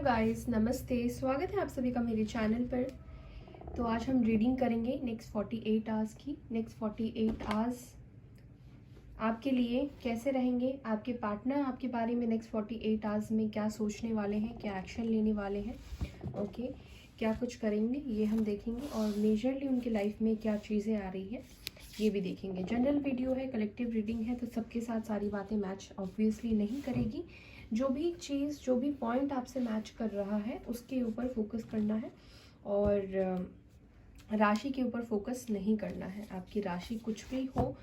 Guys, नमस्ते। स्वागत है आप सभी का मेरे चैनल पर। तो आज हम रीडिंग करेंगे नेक्स्ट 48 आवर्स की। नेक्स्ट 48 आवर्स आपके लिए कैसे रहेंगे, आपके पार्टनर आपके बारे में नेक्स्ट 48 आवर्स में क्या सोचने वाले हैं, क्या एक्शन लेने वाले हैं, ओके, क्या कुछ करेंगे ये हम देखेंगे। और मेजरली उनकी लाइफ में क्या चीज़ें आ रही है ये भी देखेंगे। जनरल वीडियो है, कलेक्टिव रीडिंग है, तो सबके साथ सारी बातें मैच ऑब्वियसली नहीं करेगी। जो भी चीज़, जो भी पॉइंट आपसे मैच कर रहा है उसके ऊपर फोकस करना है और राशि के ऊपर फोकस नहीं करना है। आपकी राशि कुछ भी हो,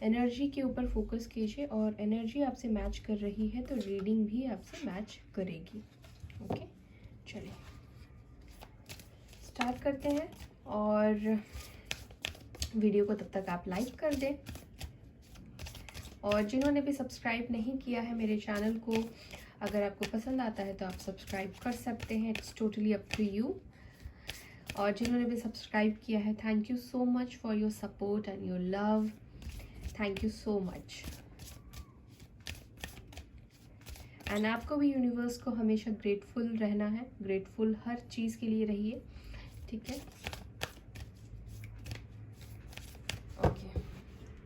एनर्जी के ऊपर फोकस कीजिए। और एनर्जी आपसे मैच कर रही है तो रीडिंग भी आपसे मैच करेगी। ओके, चलिए स्टार्ट करते हैं। और वीडियो को तब तक आप लाइक कर दें, और जिन्होंने भी सब्सक्राइब नहीं किया है मेरे चैनल को, अगर आपको पसंद आता है तो आप सब्सक्राइब कर सकते हैं। It's totally up to you. और जिन्होंने भी सब्सक्राइब किया है, thank you so much for your support and your love. Thank you so much. And आपको भी यूनिवर्स को हमेशा ग्रेटफुल रहना है। ग्रेटफुल हर चीज़ के लिए रहिए, ठीक है।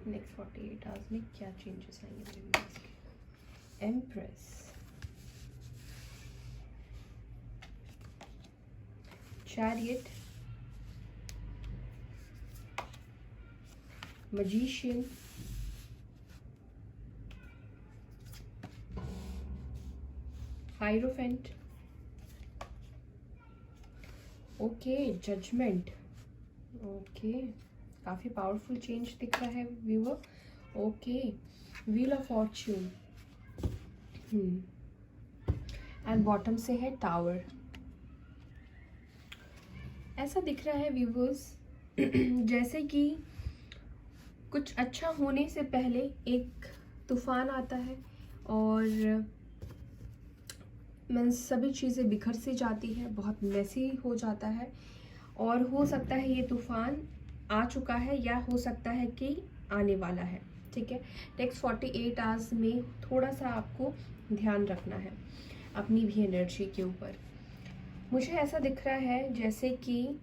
नेक्स्ट 48 आवर्स में क्या चेंजेस आएंगे मेरे व्यूअर्स के। Empress, chariot, magician, hierophant, okay, judgment, okay, काफ़ी पावरफुल चेंज दिख रहा है viewer. Okay, wheel of fortune, and bottom से है टावर। ऐसा दिख रहा है व्यूअर्स जैसे कि कुछ अच्छा होने से पहले एक तूफान आता है और सभी चीज़ें बिखर सी जाती है, बहुत मेसी हो जाता है। और हो सकता है ये तूफान आ चुका है या हो सकता है कि आने वाला है, ठीक है। नेक्स्ट 48 आवर्स में थोड़ा सा आपको ध्यान रखना है अपनी भी एनर्जी के ऊपर। मुझे ऐसा दिख रहा है जैसे कि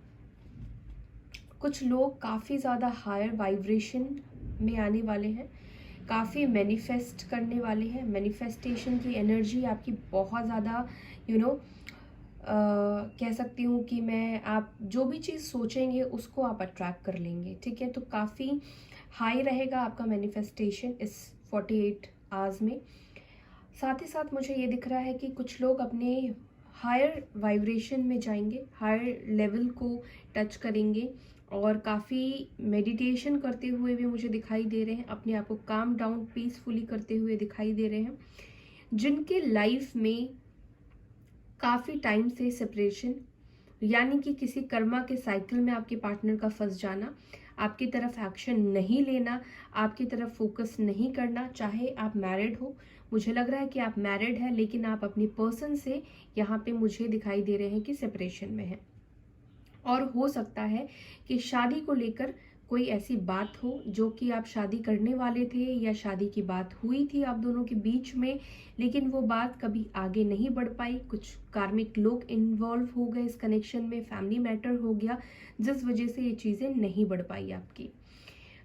कुछ लोग काफ़ी ज़्यादा हायर वाइब्रेशन में आने वाले हैं, काफ़ी मैनिफेस्ट करने वाले हैं। मैनिफेस्टेशन की एनर्जी आपकी बहुत ज़्यादा कह सकती हूँ कि आप जो भी चीज़ सोचेंगे उसको आप अट्रैक्ट कर लेंगे, ठीक है। तो काफ़ी हाई रहेगा आपका मैनिफेस्टेशन इस 48 आवर्स में। साथ ही साथ मुझे ये दिख रहा है कि कुछ लोग अपने हायर वाइब्रेशन में जाएंगे, हायर लेवल को टच करेंगे और काफ़ी मेडिटेशन करते हुए भी मुझे दिखाई दे रहे हैं, अपने आप को काम डाउन पीसफुली करते हुए दिखाई दे रहे हैं। जिनके लाइफ में काफ़ी टाइम से सेपरेशन, यानी कि किसी कर्मा के साइकिल में आपके पार्टनर का फंस जाना, आपकी तरफ एक्शन नहीं लेना, आपकी तरफ फोकस नहीं करना, चाहे आप मैरिड हो। मुझे लग रहा है कि आप मैरिड है, लेकिन आप अपनी पर्सन से यहाँ पे मुझे दिखाई दे रहे हैं कि सेपरेशन में है। और हो सकता है कि शादी को लेकर कोई ऐसी बात हो जो कि आप शादी करने वाले थे या शादी की बात हुई थी आप दोनों के बीच में, लेकिन वो बात कभी आगे नहीं बढ़ पाई। कुछ कार्मिक लोग इन्वॉल्व हो गए इस कनेक्शन में, फैमिली मैटर हो गया, जिस वजह से ये चीज़ें नहीं बढ़ पाई आपकी।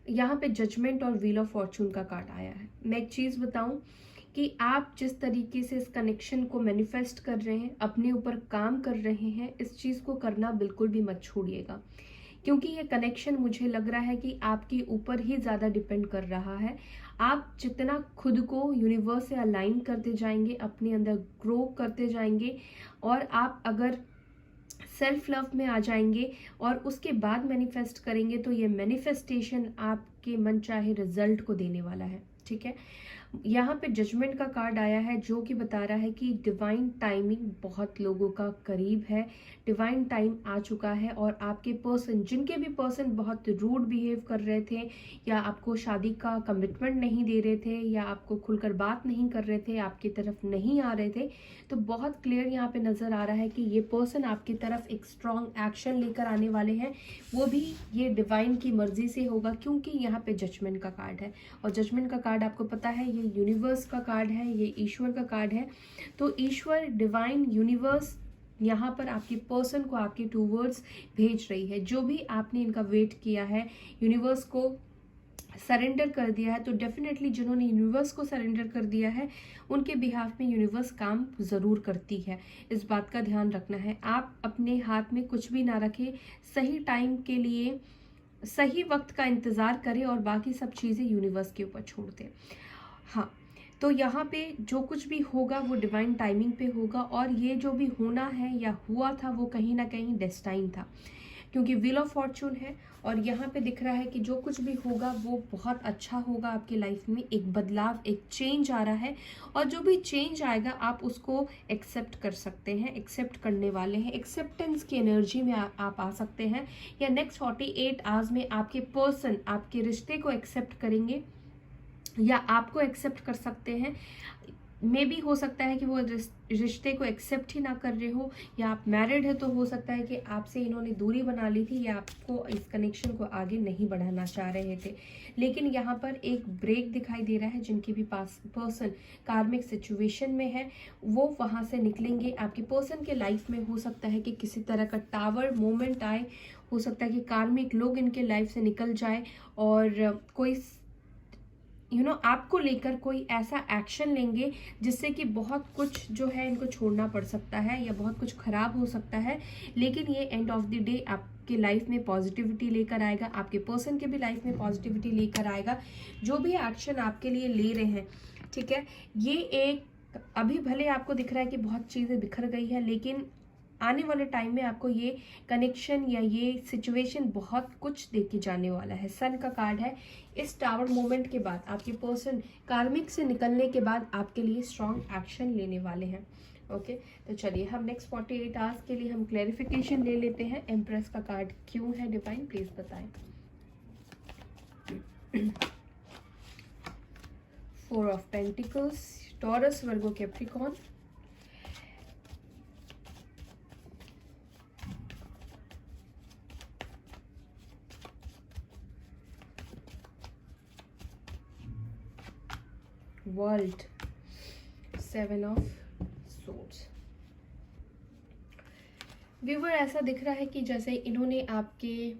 यहाँ पे जजमेंट और व्हील ऑफ फॉर्चून का कार्ड आया है। मैं एक चीज़ बताऊं कि आप जिस तरीके से इस कनेक्शन को मैनिफेस्ट कर रहे हैं, अपने ऊपर काम कर रहे हैं, इस चीज़ को करना बिल्कुल भी मत छोड़िएगा, क्योंकि ये कनेक्शन मुझे लग रहा है कि आपके ऊपर ही ज़्यादा डिपेंड कर रहा है। आप जितना खुद को यूनिवर्स से अलाइन करते जाएंगे, अपने अंदर ग्रो करते जाएंगे, और आप अगर सेल्फ लव में आ जाएंगे और उसके बाद मैनिफेस्ट करेंगे, तो ये मैनिफेस्टेशन आपके मन चाहे रिजल्ट को देने वाला है, ठीक है। यहाँ पे जजमेंट का कार्ड आया है जो कि बता रहा है कि डिवाइन टाइमिंग बहुत लोगों का करीब है, डिवाइन टाइम आ चुका है। और आपके पर्सन, जिनके भी पर्सन बहुत रूड बिहेव कर रहे थे, या आपको शादी का कमिटमेंट नहीं दे रहे थे, या आपको खुलकर बात नहीं कर रहे थे, आपकी तरफ नहीं आ रहे थे, तो बहुत क्लियर यहाँ पे नज़र आ रहा है कि ये पर्सन आपकी तरफ एक स्ट्रॉन्ग एक्शन लेकर आने वाले हैं। वो भी ये डिवाइन की मर्जी से होगा, क्योंकि यहाँ पे जजमेंट का कार्ड है। और जजमेंट का कार्ड आपको पता है ये यूनिवर्स का कार्ड है, ये ईश्वर का कार्ड है। तो ईश्वर, डिवाइन, यूनिवर्स यहाँ पर आपके पर्सन को आपके टूवर्ड्स भेज रही है। जो भी आपने इनका वेट किया है, यूनिवर्स को सरेंडर कर दिया है, तो डेफिनेटली जिन्होंने यूनिवर्स को सरेंडर कर दिया है उनके बिहाफ में यूनिवर्स काम ज़रूर करती है। इस बात का ध्यान रखना है। आप अपने हाथ में कुछ भी ना रखें, सही टाइम के लिए सही वक्त का इंतज़ार करें और बाकी सब चीज़ें यूनिवर्स के ऊपर छोड़ दें। हाँ, तो यहाँ पे जो कुछ भी होगा वो डिवाइन टाइमिंग पे होगा, और ये जो भी होना है या हुआ था वो कहीं ना कहीं डेस्टाइन था, क्योंकि व्हील ऑफ फॉर्चून है। और यहाँ पे दिख रहा है कि जो कुछ भी होगा वो बहुत अच्छा होगा आपकी लाइफ में। एक बदलाव, एक चेंज आ रहा है, और जो भी चेंज आएगा आप उसको एक्सेप्ट कर सकते हैं, एक्सेप्ट करने वाले हैं। एक्सेप्टेंस की एनर्जी में आप आ सकते हैं, या नेक्स्ट 48 आवर्स में आपके पर्सन आपके रिश्ते को एक्सेप्ट करेंगे या आपको एक्सेप्ट कर सकते हैं। मे भी हो सकता है कि वो रिश्ते को एक्सेप्ट ही ना कर रहे हो, या आप मैरिड है तो हो सकता है कि आपसे इन्होंने दूरी बना ली थी या आपको इस कनेक्शन को आगे नहीं बढ़ाना चाह रहे थे। लेकिन यहाँ पर एक ब्रेक दिखाई दे रहा है। जिनके भी पास पर्सन कार्मिक सिचुएशन में है वो वहाँ से निकलेंगे। आपके पर्सन के लाइफ में हो सकता है कि किसी तरह का टावर मोमेंट आए, हो सकता है कि कार्मिक लोग इनके लाइफ से निकल जाए और कोई आपको लेकर कोई ऐसा एक्शन लेंगे जिससे कि बहुत कुछ जो है इनको छोड़ना पड़ सकता है या बहुत कुछ खराब हो सकता है। लेकिन ये एंड ऑफ द डे आपके लाइफ में पॉजिटिविटी लेकर आएगा, आपके पर्सन के भी लाइफ में पॉजिटिविटी लेकर आएगा। जो भी एक्शन आपके लिए ले रहे हैं, ठीक है, ये एक अभी भले आपको दिख रहा है कि बहुत चीज़ें बिखर गई है, लेकिन आने वाले टाइम में आपको ये कनेक्शन या ये सिचुएशन बहुत कुछ देके जाने वाला है। सन का कार्ड है। इस टावर मोमेंट के बाद आपके पर्सन कार्मिक से निकलने के बाद आपके लिए स्ट्रॉन्ग एक्शन लेने वाले हैं। ओके, तो चलिए हम नेक्स्ट 48 आवर्स के लिए हम क्लैरिफिकेशन ले लेते हैं। एम्प्रेस का कार्ड क्यों है डिवाइन, प्लीज बताएं। 4 of pentacles, taurus, Virgo, Capricorn, world, 7 of swords. Viewer, ऐसा दिख रहा है कि जैसे इन्होंने आपके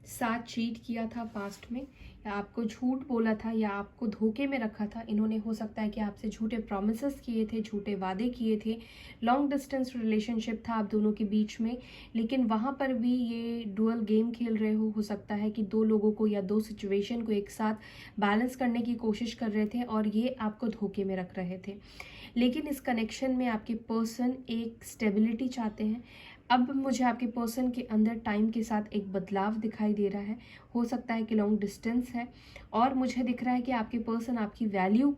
साथ चीट किया था पास्ट में, या आपको झूठ बोला था या आपको धोखे में रखा था। इन्होंने हो सकता है कि आपसे झूठे प्रॉमिसेस किए थे, झूठे वादे किए थे। लॉन्ग डिस्टेंस रिलेशनशिप था आप दोनों के बीच में, लेकिन वहाँ पर भी ये डुअल गेम खेल रहे हो सकता है कि दो लोगों को या दो सिचुएशन को एक साथ बैलेंस करने की कोशिश कर रहे थे और ये आपको धोखे में रख रहे थे। लेकिन इस कनेक्शन में आपके पर्सन एक स्टेबिलिटी चाहते हैं। अब मुझे आपके पर्सन के अंदर टाइम के साथ एक बदलाव दिखाई दे रहा है। हो सकता है कि लॉन्ग डिस्टेंस है, और मुझे दिख रहा है कि आपके पर्सन आपकी वैल्यू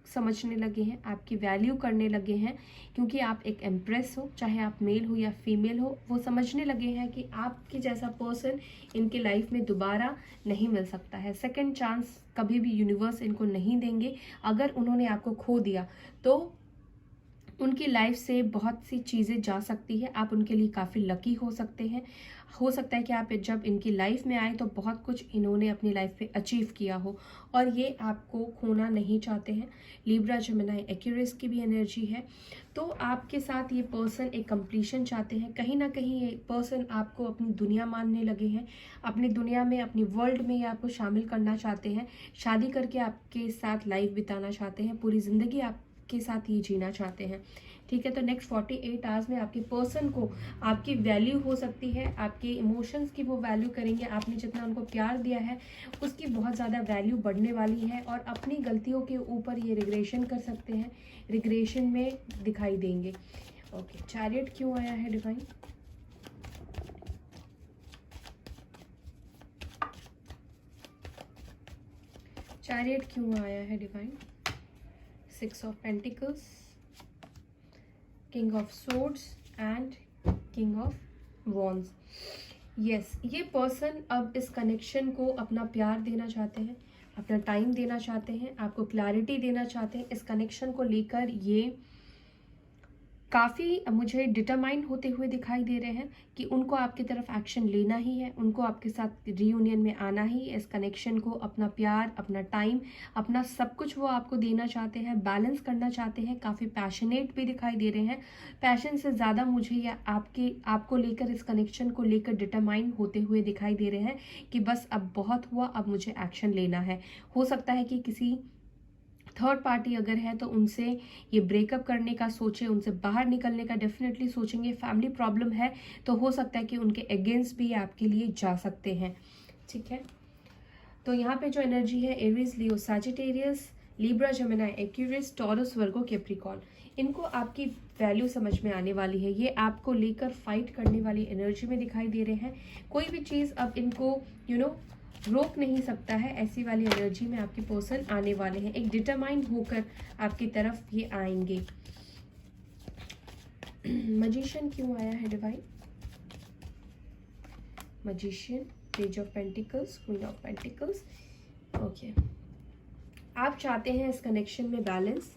समझने लगे हैं, आपकी वैल्यू करने लगे हैं, क्योंकि आप एक एम्प्रेस हो, चाहे आप मेल हो या फीमेल हो। वो समझने लगे हैं कि आपके जैसा पर्सन इनके लाइफ में दोबारा नहीं मिल सकता है। सेकंड चांस कभी भी यूनिवर्स इनको नहीं देंगे। अगर उन्होंने आपको खो दिया तो उनकी लाइफ से बहुत सी चीज़ें जा सकती है। आप उनके लिए काफ़ी लकी हो सकते हैं। हो सकता है कि आप जब इनकी लाइफ में आए तो बहुत कुछ इन्होंने अपनी लाइफ में अचीव किया हो और ये आपको खोना नहीं चाहते हैं। लिब्रा, जेमिनी, एक्यूरियस की भी एनर्जी है। तो आपके साथ ये पर्सन एक कंप्लीशन चाहते हैं। कहीं ना कहीं ये पर्सन आपको अपनी दुनिया मानने लगे हैं, अपनी दुनिया में, अपनी वर्ल्ड में ये आपको शामिल करना चाहते हैं। शादी करके आपके साथ लाइफ बिताना चाहते हैं, पूरी ज़िंदगी आप के साथ ये जीना चाहते हैं। ठीक है, तो नेक्स्ट 48 आवर्स में आपके पर्सन को आपकी वैल्यू हो सकती है, आपके इमोशंस की वो वैल्यू करेंगे। आपने जितना उनको प्यार दिया है उसकी बहुत ज़्यादा वैल्यू बढ़ने वाली है, और अपनी गलतियों के ऊपर ये रिग्रेशन कर सकते हैं, रिग्रेशन में दिखाई देंगे। ओके, चैरियट क्यों आया है डिवाइन? चैरियट क्यों आया है divine? 6 of Pentacles, King of Swords and King of Wands. Yes, ये पर्सन अब इस कनेक्शन को अपना प्यार देना चाहते हैं, अपना टाइम देना चाहते हैं, आपको क्लैरिटी देना चाहते हैं। इस कनेक्शन को लेकर ये काफ़ी मुझे डिटरमाइन होते हुए दिखाई दे रहे हैं कि उनको आपकी तरफ एक्शन लेना ही है, उनको आपके साथ रीयूनियन में आना ही है। इस कनेक्शन को, अपना प्यार, अपना टाइम, अपना सब कुछ वो आपको देना चाहते हैं, बैलेंस करना चाहते हैं। काफ़ी पैशनेट भी दिखाई दे रहे हैं। पैशन से ज़्यादा मुझे या आपको लेकर, इस कनेक्शन को लेकर डिटरमाइन होते हुए दिखाई दे रहे हैं कि बस अब बहुत हुआ, अब मुझे एक्शन लेना है। हो सकता है कि किसी थर्ड पार्टी अगर है तो उनसे ये ब्रेकअप करने का सोचे, उनसे बाहर निकलने का डेफिनेटली सोचेंगे। फैमिली प्रॉब्लम है तो हो सकता है कि उनके अगेंस्ट भी आपके लिए जा सकते हैं। ठीक है, तो यहाँ पे जो एनर्जी है, Aries, Leo, Sagittarius, Libra, Gemini, Aquarius, Taurus, Virgo, Capricorn, इनको आपकी वैल्यू समझ में आने वाली है। ये आपको लेकर फाइट करने वाली एनर्जी में दिखाई दे रहे हैं। कोई भी चीज़ अब इनको रोक नहीं सकता है, ऐसी वाली एनर्जी में आपके पर्सन आने वाले हैं। एक डिटरमाइंड होकर आपकी तरफ ये आएंगे। मजिशियन क्यों आया है divine? Magician, page of pentacles, queen of pentacles. Okay, आप चाहते हैं इस कनेक्शन में बैलेंस,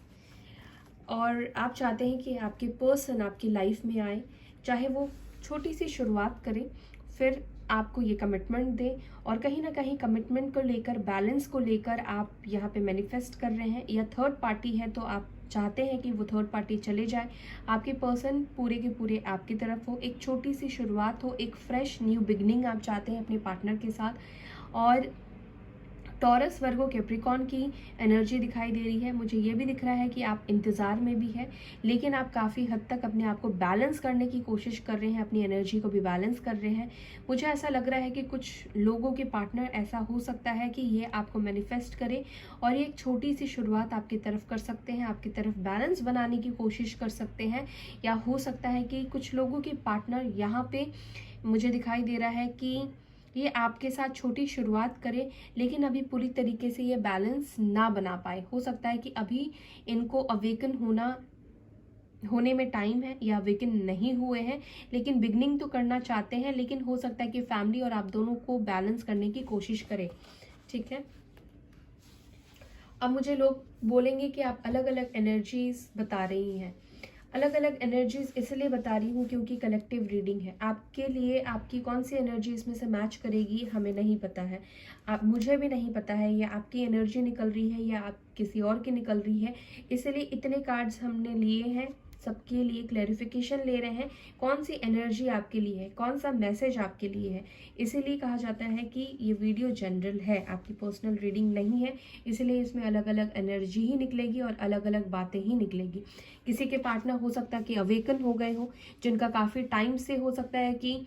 और आप चाहते हैं कि आपके पर्सन आपकी लाइफ में आए, चाहे वो छोटी सी शुरुआत करें, फिर आपको ये कमिटमेंट दें, और कहीं ना कहीं कमिटमेंट को लेकर, बैलेंस को लेकर आप यहाँ पे मैनिफेस्ट कर रहे हैं। या थर्ड पार्टी है तो आप चाहते हैं कि वो थर्ड पार्टी चले जाए, आपके पर्सन पूरे के पूरे आपकी तरफ हो, एक छोटी सी शुरुआत हो, एक फ्रेश न्यू बिगनिंग आप चाहते हैं अपने पार्टनर के साथ। और टॉरस, वर्गो, कैप्रिकॉर्न की एनर्जी दिखाई दे रही है। मुझे ये भी दिख रहा है कि आप इंतज़ार में भी है, लेकिन आप काफ़ी हद तक अपने आप को बैलेंस करने की कोशिश कर रहे हैं, अपनी एनर्जी को भी बैलेंस कर रहे हैं। मुझे ऐसा लग रहा है कि कुछ लोगों के पार्टनर, ऐसा हो सकता है कि ये आपको मैनिफेस्ट करे और ये एक छोटी सी शुरुआत आपकी तरफ कर सकते हैं, आपकी तरफ बैलेंस बनाने की कोशिश कर सकते हैं। या हो सकता है कि कुछ लोगों के पार्टनर यहाँ पे मुझे दिखाई दे रहा है कि ये आपके साथ छोटी शुरुआत करे, लेकिन अभी पूरी तरीके से ये बैलेंस ना बना पाए। हो सकता है कि अभी इनको अवेकन होने में टाइम है, या अवेकन नहीं हुए हैं, लेकिन बिगनिंग तो करना चाहते हैं। लेकिन हो सकता है कि फैमिली और आप दोनों को बैलेंस करने की कोशिश करें। ठीक है, अब मुझे लोग बोलेंगे कि आप अलग अलग एनर्जीज बता रही हैं। अलग अलग एनर्जीज इसलिए बता रही हूँ क्योंकि कलेक्टिव रीडिंग है। आपके लिए आपकी कौन सी एनर्जी इसमें से मैच करेगी हमें नहीं पता है, मुझे भी नहीं पता है। या आपकी एनर्जी निकल रही है या आप किसी और की निकल रही है, इसलिए इतने कार्ड्स हमने लिए हैं, सबके लिए क्लैरिफिकेशन ले रहे हैं कौन सी एनर्जी आपके लिए है, कौन सा मैसेज आपके लिए है। इसीलिए कहा जाता है कि ये वीडियो जनरल है, आपकी पर्सनल रीडिंग नहीं है, इसलिए इसमें अलग अलग एनर्जी ही निकलेगी और अलग अलग बातें ही निकलेगी। किसी के पार्टनर हो सकता है कि अवेकन हो गए हो, जिनका काफ़ी टाइम से हो सकता है कि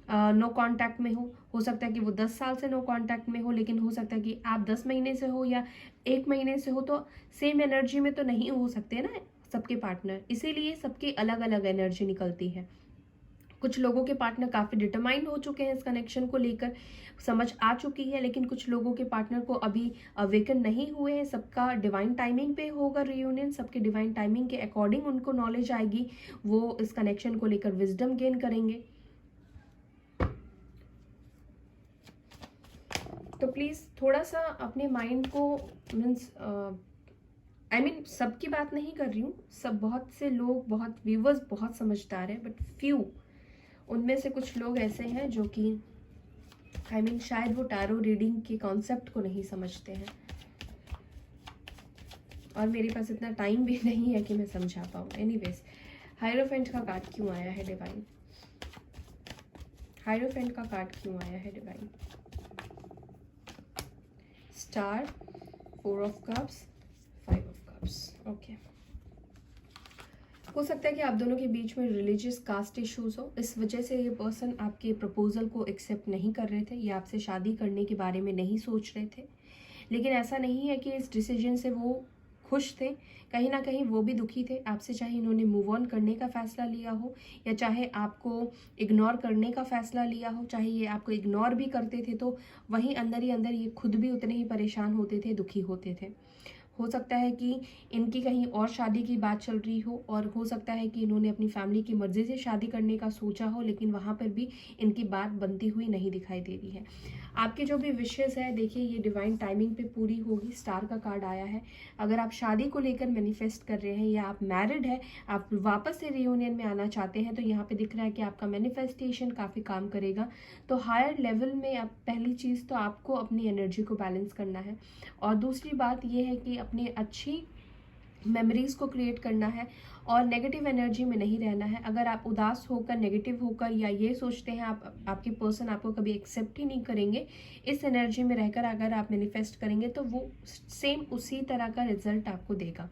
नो कांटेक्ट में हो सकता है कि वो 10 साल से नो कांटेक्ट में हो, लेकिन हो सकता है कि आप 10 महीने से हो या 1 महीने से हो, तो सेम एनर्जी में तो नहीं हो सकते ना सबके पार्टनर, इसीलिए सबकी अलग अलग एनर्जी निकलती है। कुछ लोगों के पार्टनर काफ़ी डिटरमाइंड हो चुके हैं, इस कनेक्शन को लेकर समझ आ चुकी है, लेकिन कुछ लोगों के पार्टनर को अभी अवेकन नहीं हुए हैं। सबका डिवाइन टाइमिंग पे होगा रियूनियन, सबके डिवाइन टाइमिंग के अकॉर्डिंग उनको नॉलेज आएगी, वो इस कनेक्शन को लेकर विजडम गेन करेंगे। तो प्लीज़ थोड़ा सा अपने माइंड को मीन्स सबकी बात नहीं कर रही हूँ, सब बहुत से लोग, बहुत व्यूवर्स बहुत समझदार हैं, बट फ्यू उनमें से कुछ लोग ऐसे हैं जो कि शायद वो टैरो रीडिंग के कॉन्सेप्ट को नहीं समझते हैं, और मेरे पास इतना टाइम भी नहीं है कि मैं समझा पाऊँ। एनीवेज, हायरोफेंट का कार्ड क्यों आया है डिवाइन? हायरोफेंट का कार्ड क्यों आया है divine? Star, 4 of cups, 5 of cups. Okay, हो सकता है कि आप दोनों के बीच में रिलीजियस कास्ट इश्यूज हो, इस वजह से ये पर्सन आपके प्रपोजल को एक्सेप्ट नहीं कर रहे थे, या आपसे शादी करने के बारे में नहीं सोच रहे थे। लेकिन ऐसा नहीं है कि इस डिसीजन से वो खुश थे, कहीं ना कहीं वो भी दुखी थे आपसे, चाहे इन्होंने मूव ऑन करने का फैसला लिया हो या चाहे आपको इग्नोर करने का फैसला लिया हो। चाहे ये आपको इग्नोर भी करते थे तो वहीं अंदर ही अंदर ये खुद भी उतने ही परेशान होते थे, दुखी होते थे। हो सकता है कि इनकी कहीं और शादी की बात चल रही हो, और हो सकता है कि इन्होंने अपनी फैमिली की मर्ज़ी से शादी करने का सोचा हो, लेकिन वहाँ पर भी इनकी बात बनती हुई नहीं दिखाई दे रही है। आपकी जो भी विशेज़ है, देखिए ये डिवाइन टाइमिंग पे पूरी होगी। स्टार का कार्ड आया है। अगर आप शादी को लेकर मैनिफेस्ट कर रहे हैं या आप मैरिड है, आप वापस से रियूनियन में आना चाहते हैं, तो यहाँ पे दिख रहा है कि आपका मैनिफेस्टेशन काफ़ी काम करेगा। तो हायर लेवल में आप पहली चीज़ तो आपको अपनी एनर्जी को बैलेंस करना है, और दूसरी बात ये है कि अपनी अच्छी मेमोरीज़ को क्रिएट करना है और नेगेटिव एनर्जी में नहीं रहना है। अगर आप उदास होकर, नेगेटिव होकर, या ये सोचते हैं आपके पर्सन आपको कभी एक्सेप्ट ही नहीं करेंगे, इस एनर्जी में रहकर अगर आप मैनिफेस्ट करेंगे तो वो सेम उसी तरह का रिजल्ट आपको देगा।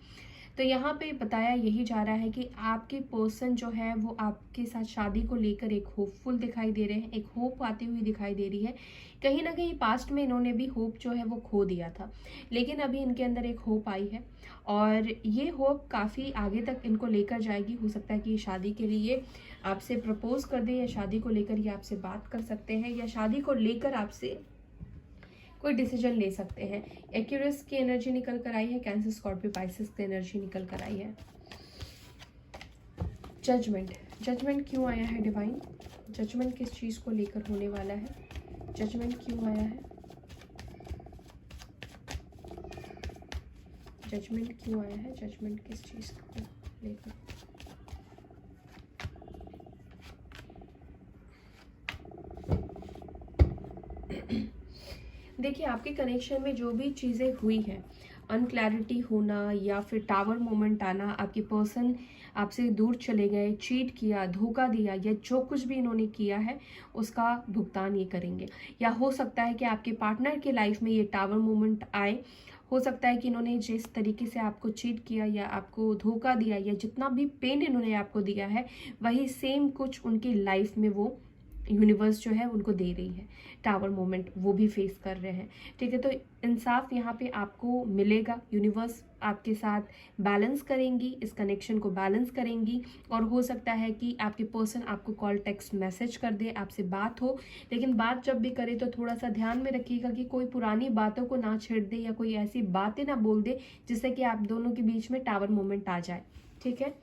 तो यहाँ पे बताया यही जा रहा है कि आपके पर्सन जो है वो आपके साथ शादी को लेकर एक होपफुल दिखाई दे रहे हैं, एक होप आती हुई दिखाई दे रही है। कहीं ना कहीं पास्ट में इन्होंने भी होप जो है वो खो दिया था, लेकिन अभी इनके अंदर एक होप आई है, और ये होप काफ़ी आगे तक इनको लेकर जाएगी। हो सकता है कि शादी के लिए आपसे प्रपोज कर दे, या शादी को लेकर ये आपसे बात कर सकते हैं, या शादी को लेकर आपसे कोई डिसीजन ले सकते हैं। एक्यूरस की एनर्जी निकल कर आई है, कैंसर, स्कॉर्पियो, पाइसेस की एनर्जी निकल कर आई है। जजमेंट, जजमेंट क्यों आया है डिवाइन? जजमेंट किस चीज़ को लेकर होने वाला है? जजमेंट क्यों आया है? जजमेंट क्यों आया है? जजमेंट किस चीज़ को लेकर? देखिए, आपके कनेक्शन में जो भी चीज़ें हुई हैं, अनक्लैरिटी होना या फिर टावर मोमेंट आना, आपके पर्सन आपसे दूर चले गए, चीट किया, धोखा दिया, या जो कुछ भी इन्होंने किया है उसका भुगतान ये करेंगे। या हो सकता है कि आपके पार्टनर के लाइफ में ये टावर मोमेंट आए। हो सकता है कि इन्होंने जिस तरीके से आपको चीट किया या आपको धोखा दिया, या जितना भी पेन इन्होंने आपको दिया है, वही सेम कुछ उनकी लाइफ में वो यूनिवर्स जो है उनको दे रही है। टावर मोमेंट वो भी फेस कर रहे हैं, ठीक है। तो इंसाफ यहाँ पे आपको मिलेगा। यूनिवर्स आपके साथ बैलेंस करेंगी, इस कनेक्शन को बैलेंस करेंगी, और हो सकता है कि आपके पर्सन आपको कॉल, टेक्स्ट मैसेज कर दे, आपसे बात हो, लेकिन बात जब भी करे तो थोड़ा सा ध्यान में रखिएगा कि कोई पुरानी बातों को ना छेड़ दे, या कोई ऐसी बातें ना बोल दे जिससे कि आप दोनों के बीच में टावर मोमेंट आ जाए, ठीक है।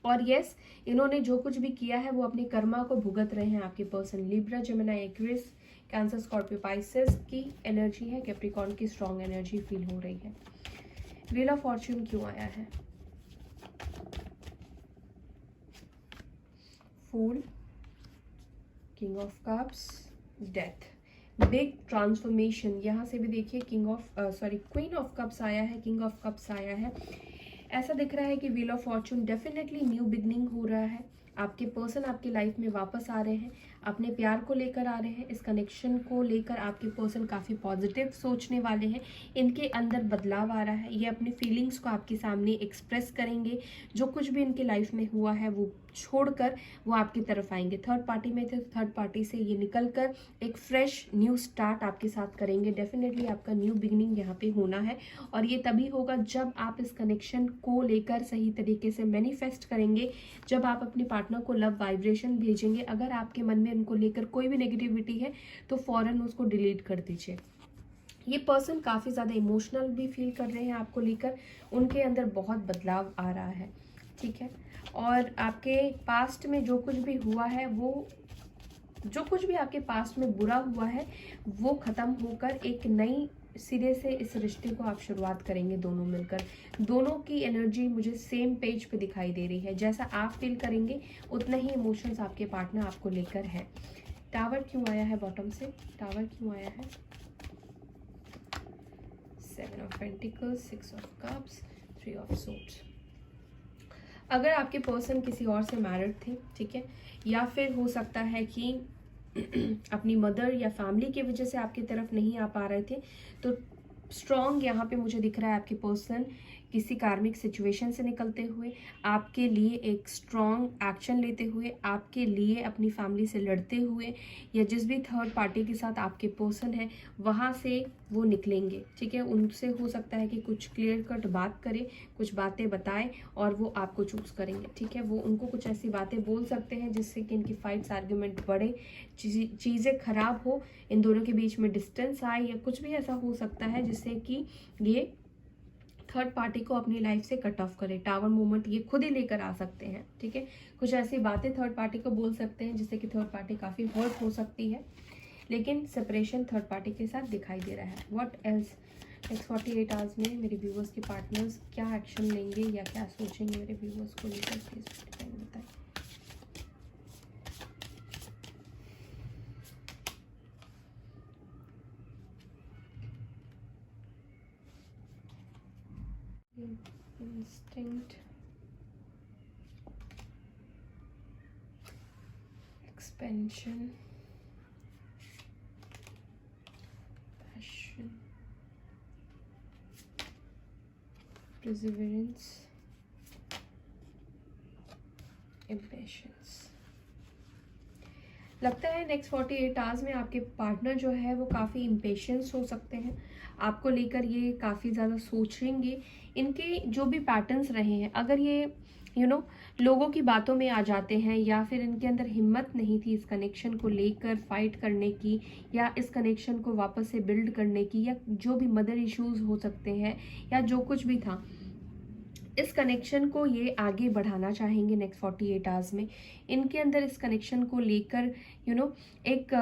और यस, इन्होंने जो कुछ भी किया है वो अपनी कर्मा को भुगत रहे हैं। आपके person Libra, Gemini, Aquarius, Cancer, Scorpio, Pisces की एनर्जी है। कैप्रिकॉर्न की स्ट्रॉन्ग एनर्जी फील हो रही है। व्हील ऑफ फॉर्च्यून क्यों आया है? Fool, king of cups, death, big transformation. यहाँ से भी देखिए क्वीन ऑफ कप्स आया है, किंग ऑफ कप्स आया है। ऐसा दिख रहा है कि wheel of Fortune definitely new beginning हो रहा है। आपके पर्सन आपकी लाइफ में वापस आ रहे हैं, अपने प्यार को लेकर आ रहे हैं। इस कनेक्शन को लेकर आपके पर्सन काफ़ी पॉजिटिव सोचने वाले हैं। इनके अंदर बदलाव आ रहा है, ये अपनी फीलिंग्स को आपके सामने एक्सप्रेस करेंगे। जो कुछ भी इनके लाइफ में हुआ है वो छोड़कर वो आपकी तरफ आएंगे। थर्ड पार्टी में थे, थर्ड पार्टी से ये निकल कर एक फ्रेश न्यू स्टार्ट आपके साथ करेंगे। डेफिनेटली आपका न्यू बिगनिंग यहाँ पे होना है, और ये तभी होगा जब आप इस कनेक्शन को लेकर सही तरीके से मैनिफेस्ट करेंगे, जब आप अपने पार्टनर को लव वाइब्रेशन भेजेंगे। अगर आपके मन में उनको लेकर कोई भी नेगेटिविटी है तो फौरन उसको डिलीट कर दीजिए। ये पर्सन काफ़ी ज़्यादा इमोशनल भी फील कर रहे हैं आपको लेकर, उनके अंदर बहुत बदलाव आ रहा है, ठीक है। और आपके पास्ट में जो कुछ भी हुआ है, वो जो कुछ भी आपके पास्ट में बुरा हुआ है वो ख़त्म होकर एक नई सिरे से इस रिश्ते को आप शुरुआत करेंगे दोनों मिलकर। दोनों की एनर्जी मुझे सेम पेज पे दिखाई दे रही है। जैसा आप फील करेंगे उतना ही इमोशंस आपके पार्टनर आपको लेकर है। टावर क्यों आया है बॉटम से? टावर क्यों आया है? 7 of pentacles, 6 of cups, 3 of swords. अगर आपके पर्सन किसी और से मैरिड थे, ठीक है, या फिर हो सकता है कि अपनी मदर या फैमिली की वजह से आपकी तरफ नहीं आ पा रहे थे, तो स्ट्रॉन्ग यहाँ पे मुझे दिख रहा है आपके पर्सन किसी कार्मिक सिचुएशन से निकलते हुए आपके लिए एक स्ट्रॉन्ग एक्शन लेते हुए, आपके लिए अपनी फैमिली से लड़ते हुए, या जिस भी थर्ड पार्टी के साथ आपके पर्सन है वहाँ से वो निकलेंगे, ठीक है। उनसे हो सकता है कि कुछ क्लियर कट बात करें, कुछ बातें बताएं, और वो आपको चूज करेंगे, ठीक है। वो उनको कुछ ऐसी बातें बोल सकते हैं जिससे कि इनकी फाइट्स, आर्ग्यूमेंट बढ़े, चीज़ें खराब हो, इन दोनों के बीच में डिस्टेंस आए, या कुछ भी ऐसा हो सकता है जिससे कि ये थर्ड पार्टी को अपनी लाइफ से कट ऑफ करें। टावर मोमेंट ये खुद ही लेकर आ सकते हैं, ठीक है। कुछ ऐसी बातें थर्ड पार्टी को बोल सकते हैं जिससे कि थर्ड पार्टी काफ़ी हर्ट हो सकती है, लेकिन सेपरेशन थर्ड पार्टी के साथ दिखाई दे रहा है। व्हाट एल्स, नेक्स्ट 48 आवर्स में मेरे व्यूवर्स के पार्टनर्स क्या एक्शन लेंगे या क्या सोचेंगे मेरे व्यूवर्स को लेकर, प्लीज बताएं। Instinct, expansion, passion, perseverance, impatience। लगता है नेक्स्ट 48 आवर्स में आपके पार्टनर जो है वो काफ़ी इम्पेशेंस हो सकते हैं, आपको लेकर ये काफ़ी ज़्यादा सोचेंगे। इनके जो भी पैटर्न्स रहे हैं, अगर ये लोगों की बातों में आ जाते हैं या फिर इनके अंदर हिम्मत नहीं थी इस कनेक्शन को लेकर फाइट करने की या इस कनेक्शन को वापस से बिल्ड करने की, या जो भी मदर इश्यूज हो सकते हैं या जो कुछ भी था, इस कनेक्शन को ये आगे बढ़ाना चाहेंगे नेक्स्ट 48 आवर्स में। इनके अंदर इस कनेक्शन को लेकर एक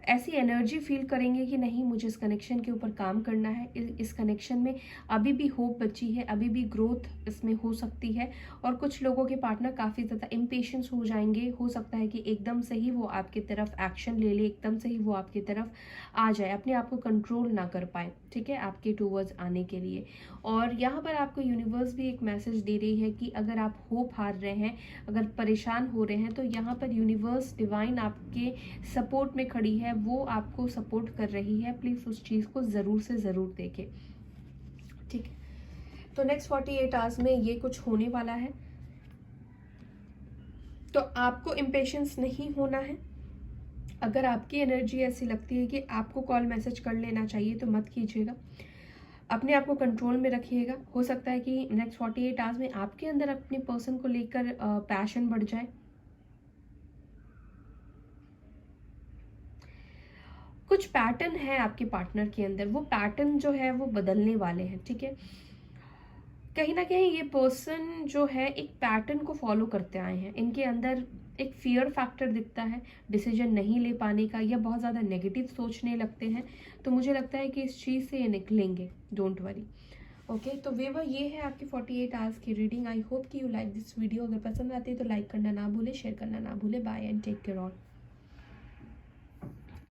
ऐसी एनर्जी फील करेंगे कि नहीं, मुझे इस कनेक्शन के ऊपर काम करना है। इस कनेक्शन में अभी भी होप बची है, अभी भी ग्रोथ इसमें हो सकती है। और कुछ लोगों के पार्टनर काफ़ी ज़्यादा इम्पेशेंस हो जाएंगे, हो सकता है कि एकदम से ही वो आपकी तरफ एक्शन ले ले, एकदम से ही वो आपकी तरफ आ जाए, अपने आप को कंट्रोल ना कर पाए, ठीक है, आपके टूवर्ड्स आने के लिए। और यहाँ पर आपको यूनिवर्स भी एक मैसेज दे रही है कि अगर आप होप हार रहे हैं, अगर परेशान हो रहे हैं, तो यहाँ पर यूनिवर्स डिवाइन आपके सपोर्ट में खड़ी है, वो आपको सपोर्ट कर रही है। प्लीज उस चीज को जरूर से जरूर देखें, ठीक है। तो नेक्स्ट 48 आवर्स में ये कुछ होने वाला है, तो आपको इम्पेशेंस नहीं होना है। अगर आपकी एनर्जी ऐसी लगती है कि आपको कॉल मैसेज कर लेना चाहिए तो मत कीजिएगा, अपने आप को कंट्रोल में रखिएगा। हो सकता है कि नेक्स्ट 48 आवर्स में आपके अंदर अपने पर्सन को लेकर पैशन बढ़ जाए। कुछ पैटर्न है आपके पार्टनर के अंदर, वो पैटर्न जो है वो बदलने वाले हैं, ठीक है। कहीं ना कहीं ये पर्सन जो है एक पैटर्न को फॉलो करते आए हैं, इनके अंदर एक फियर फैक्टर दिखता है डिसीजन नहीं ले पाने का, या बहुत ज़्यादा नेगेटिव सोचने लगते हैं। तो मुझे लगता है कि इस चीज़ से ये निकलेंगे, डोंट वरी। ओके, तो व्यूअर ये है आपकी 48 आवर्स की रीडिंग। आई होप कि यू लाइक दिस वीडियो। अगर पसंद आती है तो लाइक करना ना भूले, शेयर करना ना भूले। Bye and take care all.